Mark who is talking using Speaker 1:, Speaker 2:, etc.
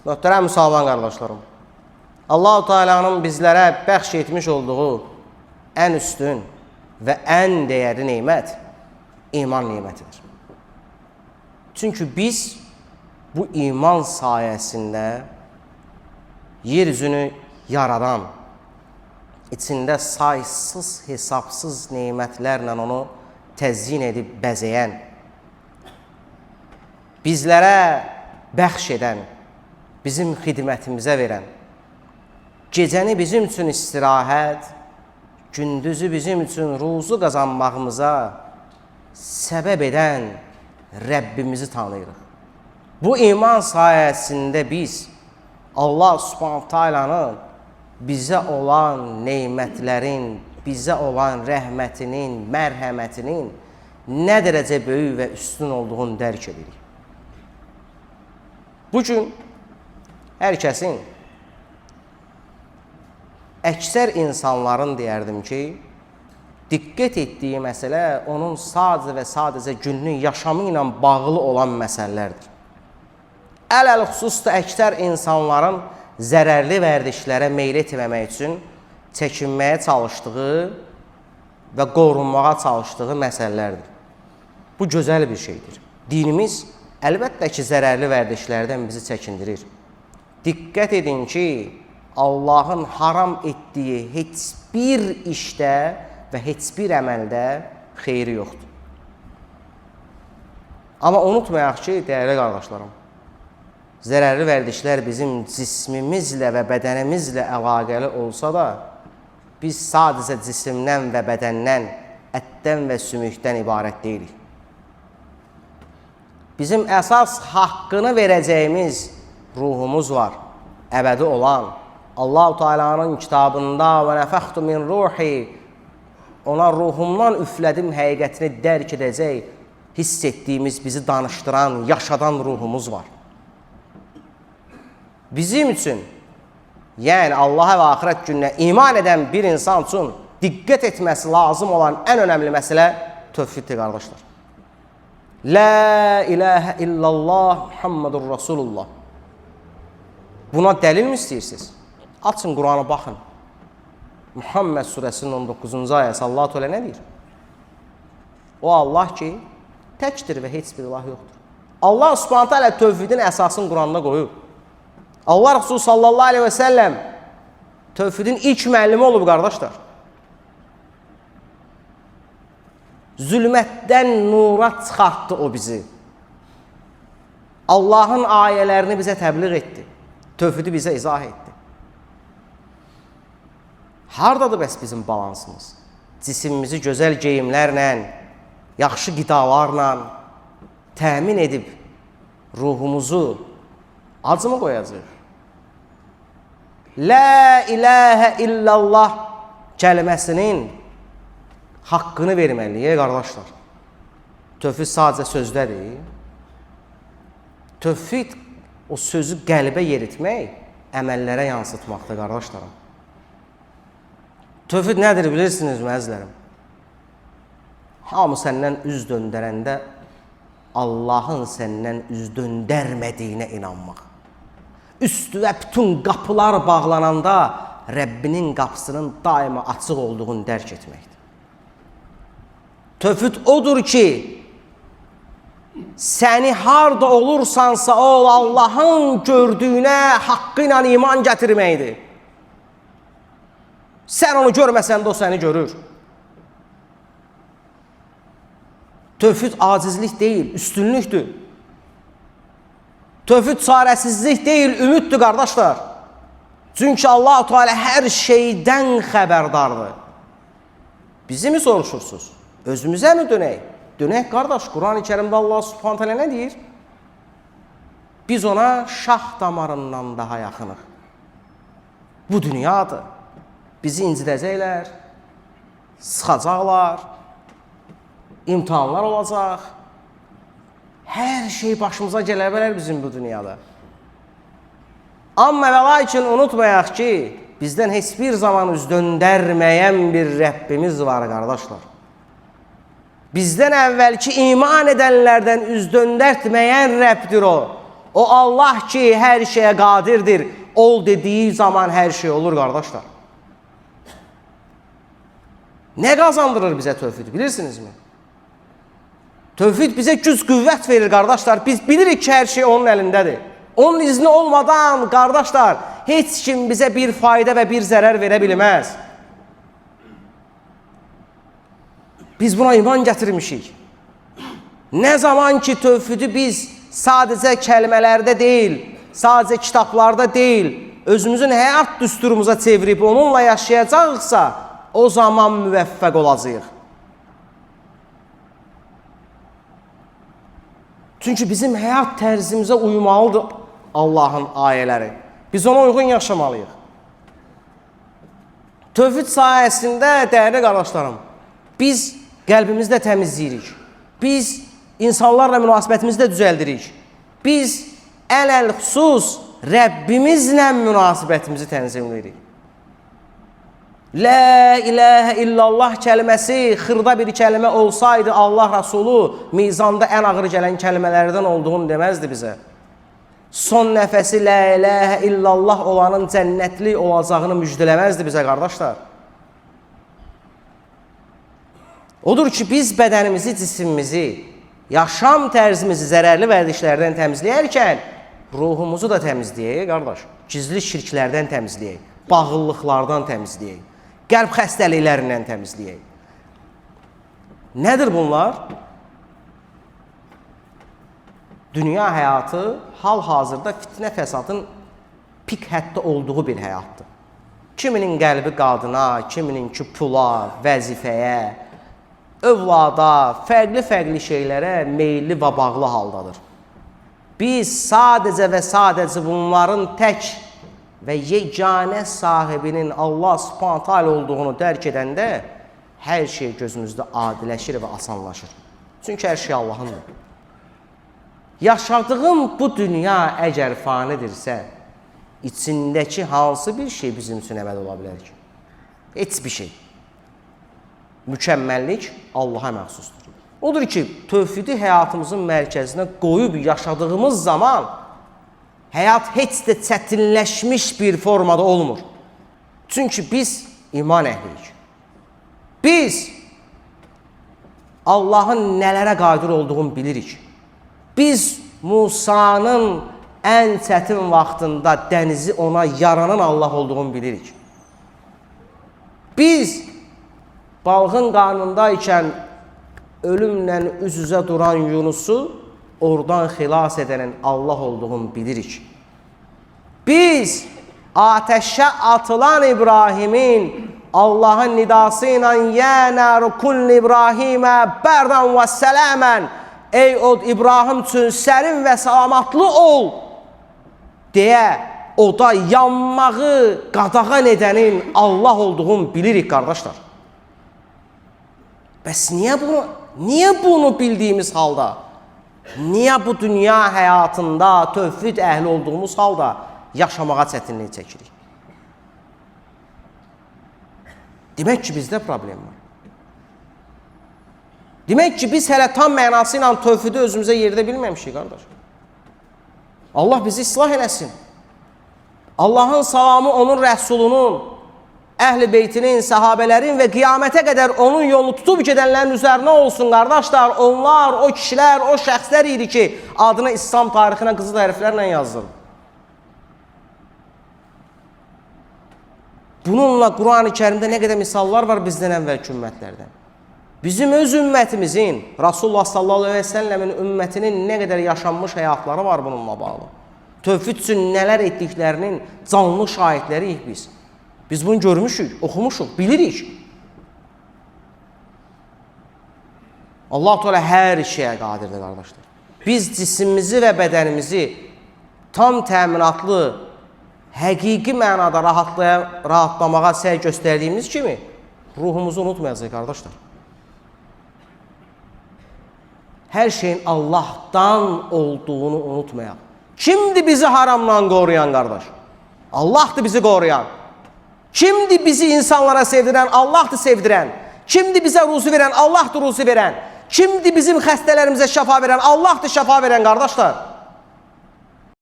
Speaker 1: Möhtərəm müsəlman qardaşlarım, Allah-u Teala'nın bizlərə bəxş etmiş olduğu ən üstün və ən dəyərli nemət iman nemətidir. Çünki biz bu iman sayəsində yeryüzünü yaradan, içində saysız, hesabsız nemətlərlə onu təzyin edib bəzəyən, bizlərə bəxş edən, bizim xidmətimizə verən, gecəni bizim üçün istirahət, gündüzü bizim üçün ruzu qazanmağımıza səbəb edən Rəbbimizi tanıyırıq. Bu iman sayəsində biz Allah Subhanahu Taala'nın bizə olan neymətlərin, bizə olan rəhmətinin, mərhəmətinin nə dərəcə böyük və üstün olduğunu dərk edirik. Bugün hər kəsin, əksər insanların deyərdim ki, diqqət etdiyi məsələ onun sadəcə və sadəcə günlük yaşamı ilə bağlı olan məsələlərdir. Ələl-xüsusda əksər insanların zərərli vərdişlərə meyl etməmək üçün çəkinməyə çalışdığı və qorunmağa çalışdığı məsələlərdir. Bu gözəl bir şeydir. Dinimiz əlbəttə ki, zərərli vərdişlərdən bizi çəkindirir. Diqqət edin ki, Allahın haram etdiyi heç bir işdə və heç bir əməldə xeyri yoxdur. Amma unutmayaq ki, dəyərli qardaşlarım, zərərli vərdişlər bizim cismimizlə və bədənimizlə əlaqəli olsa da, biz sadəcə cisimdən və bədəndən, ətdən və sümükdən ibarət deyilik. Bizim əsas haqqını verəcəyimiz ruhumuz var, əbədi olan. Allah-u Teala'nın kitabında və nəfəxtu min ruhi, ona ruhumdan üflədim həqiqətini dərk edəcək, hiss etdiyimiz, bizi danışdıran, yaşadan ruhumuz var. Bizim üçün, yəni Allah'a və axirət gününə iman edən bir insan üçün diqqət etməsi lazım olan ən önəmli məsələ tövhiddir, qardaşlar. La ilahe illallah Muhammedur Resulullah. Buna dəlil mi istəyirsiniz? Açın Qur'ana baxın. Muhammed surəsinin 19-cu ayəsi Allah-u Teala nə deyir? O Allah ki, təkdir və heç bir ilah yoxdur. Allah Subhanahu Teala tövhidin əsasını Qur'anda qoyub. Allah Resulü sallallahu aleyhi və səlləm tövhidin ilk müəllimi olub, qardaşlar. Zülmətdən nura çıxartdı o bizi. Allahın ayələrini bizə təbliğ etdi. Tövhidi bizə izah etdi. Hardadır bəs bizim balansımız? Cisimimizi gözəl geyimlərlə, yaxşı qidalarla təmin edib ruhumuzu acı mı qoyacaq? La ilahe illallah kəlməsinin haqqını verməliyik, qardaşlar. Tövhid sadəcə sözdədir. Tövhid o sözü qəlbə yeritmək, əməllərə yansıtmaqdır, qardaşlarım. Tövhid nədir bilirsiniz, məzlərim? Hamı səndən üz döndərəndə Allahın səndən üz döndərmədiyinə inanmaq. Üstüvə bütün qapılar bağlananda Rəbbinin qapısının daima açıq olduğunu dərk etməkdir. Tövhid odur ki, səni harda olursansa ol, Allahın gördüyünə haqqı ilə iman gətirməkdir. Sən onu görməsən də o səni görür. Tövhid acizlik deyil, üstünlükdür. Tövhid çarəsizlik deyil, ümiddir, qardaşlar. Çünki Allah-u Teala hər şeydən xəbərdardır. Bizi mi soruşursunuz? Özümüzə mi dönək? Dönək, qardaş. Quran-ı Kərimdə Allah Subhanahu Teala nə deyir? Biz ona şah damarından daha yaxınıq. Bu dünyadır. Bizi incidəcəklər, sıxacaqlar, imtihanlar olacaq. Hər şey başımıza gələ bilər bizim bu dünyada. Amma və lakin unutmayaq ki, bizdən heç bir zaman üz döndərməyən bir Rəbbimiz var, qardaşlar. Bizdən əvvəlki iman edənlərdən üz döndərtməyən Rəbbdir o. O Allah ki, hər şeyə qadirdir. Ol dediyi zaman hər şey olur, qardaşlar. Nə qazandırır bizə tövhid, bilirsinizmi? Tövhid bizə güc, qüvvət verir, qardaşlar. Biz bilirik ki, hər şey onun əlindədir. Onun izni olmadan, qardaşlar, heç kim bizə bir fayda və bir zərər verə bilməz. Biz buna iman gətirmişik. Nə zaman ki, tövhidi biz sadəcə kəlmələrdə deyil, sadəcə kitablarda deyil, özümüzün həyat düsturumuza çevirib onunla yaşayacaqsa, o zaman müvəffəq olacağıq. Çünki bizim həyat tərzimizə uymalıdır Allahın ayələri. Biz ona uyğun yaşamalıyıq. Tövhid sayəsində, dəyərli qardaşlarım, biz qəlbimizdə təmizləyirik. Biz insanlarla münasibətimizi də düzəldirik. Biz ələl-xüsus Rəbbimizlə münasibətimizi tənzimləyirik. La ilahə illallah kəlməsi xırda bir kəlmə olsaydı Allah Rasulü mizanda ən ağır gələn kəlmələrdən olduğunu deməzdi bizə. Son nəfəsi la ilahə illallah olanın cənnətli olacağını müjdələməzdi bizə, qardaşlar. Odur ki, biz bədənimizi, cisimimizi, yaşam tərzimizi zərərli vərdişlərdən təmizləyərkən ruhumuzu da təmizləyək, qardaş. Gizli şirklərdən təmizləyək, bağlılıqlardan təmizləyək, qəlb xəstəliklərindən təmizləyək. Nədir bunlar? Dünya həyatı hal-hazırda fitnə fəsadın pik həddə olduğu bir həyatdır. Kiminin qəlbi qadına, kiminin ki pula, vəzifəyə, övlada, fərqli şeylərə meyilli və bağlı haldadır. Biz sadəcə və sadəcə bunların tək və yeganə sahibinin Allah Subhanahu taala olduğunu dərk edəndə hər şey gözümüzdə adiləşir və asanlaşır. Çünki hər şey Allahındır. Yaşadığım bu dünya əgər fanidirsə, içindəki hansı bir şey bizim üçün əbəd ola bilər ki? Heç bir şey. Mükəmməllik Allaha məxsusdur. Odur ki, tövhidi həyatımızın mərkəzinə qoyub yaşadığımız zaman həyat heç də çətinləşmiş bir formada olmur. Çünki biz iman əhliyik. Biz Allahın nələrə qadir olduğunu bilirik. Biz Musanın ən çətin vaxtında dənizi ona yaranan Allah olduğunu bilirik. Biz balığın qarnındaykən ölümlə üz-üzə duran Yunusu oradan xilas edənin Allah olduğunu bilirik. Biz ateşə atılan İbrahimin Allahın nidası ilə "Yə nəru kulli İbrahimə bərdən və sələmən" Ey od İbrahim üçün sərin və salamatlı ol deyə oda yanmağı qadağan edənin Allah olduğunu bilirik, qardaşlar. Bəs niyə bunu bildiyimiz halda, niyə bu dünya həyatında tövhid əhli olduğumuz halda yaşamağa çətinlik çəkirik? Demək ki, bizdə problem var. Demək ki, biz hələ tam mənası ilə tövhidi özümüzə yerdə bilməmişik, qardaş. Allah bizi islah eləsin. Allahın salamı onun rəsulunun, əhl-i beytinin, səhabələrin və qiyamətə qədər onun yolunu tutub gedənlərin üzərinə olsun, qardaşlar. Onlar, o kişilər, o şəxslər idi ki, adını İslam tarixinə qızıl hərflərlə yazılır. Bununla Quran-ı Kərimdə nə qədər misallar var bizdən əvvəlki ümmətlərdən. Bizim öz ümmətimizin, Rasulullah sallallahu aleyhi ve sellemin ümmətinin nə qədər yaşanmış həyatları var bununla bağlı. Tövhid üçün nələr etdiklərinin canlı şahidləriyik biz. Biz bunu görmüşük, oxumuşuq, bilirik. Allah-u Teala hər şeyə qadirdir, qardaşlar. Biz cisimimizi və bədənimizi tam təminatlı, həqiqi mənada rahatlamağa səy göstərdiyimiz kimi ruhumuzu unutmayacaq, qardaşlar. Hər şeyin Allah'tan olduğunu unutmayaq. Kimdir bizi haramdan qoruyan, qardaş? Allah'dır bizi qoruyan. Kimdir bizi insanlara sevdirən? Allah'dır sevdirən. Kimdir bizə ruzi verən? Allah'dır ruzi verən. Kimdir bizim xəstələrimizə şəfa verən? Allah'dır şəfa verən, qardaşlar.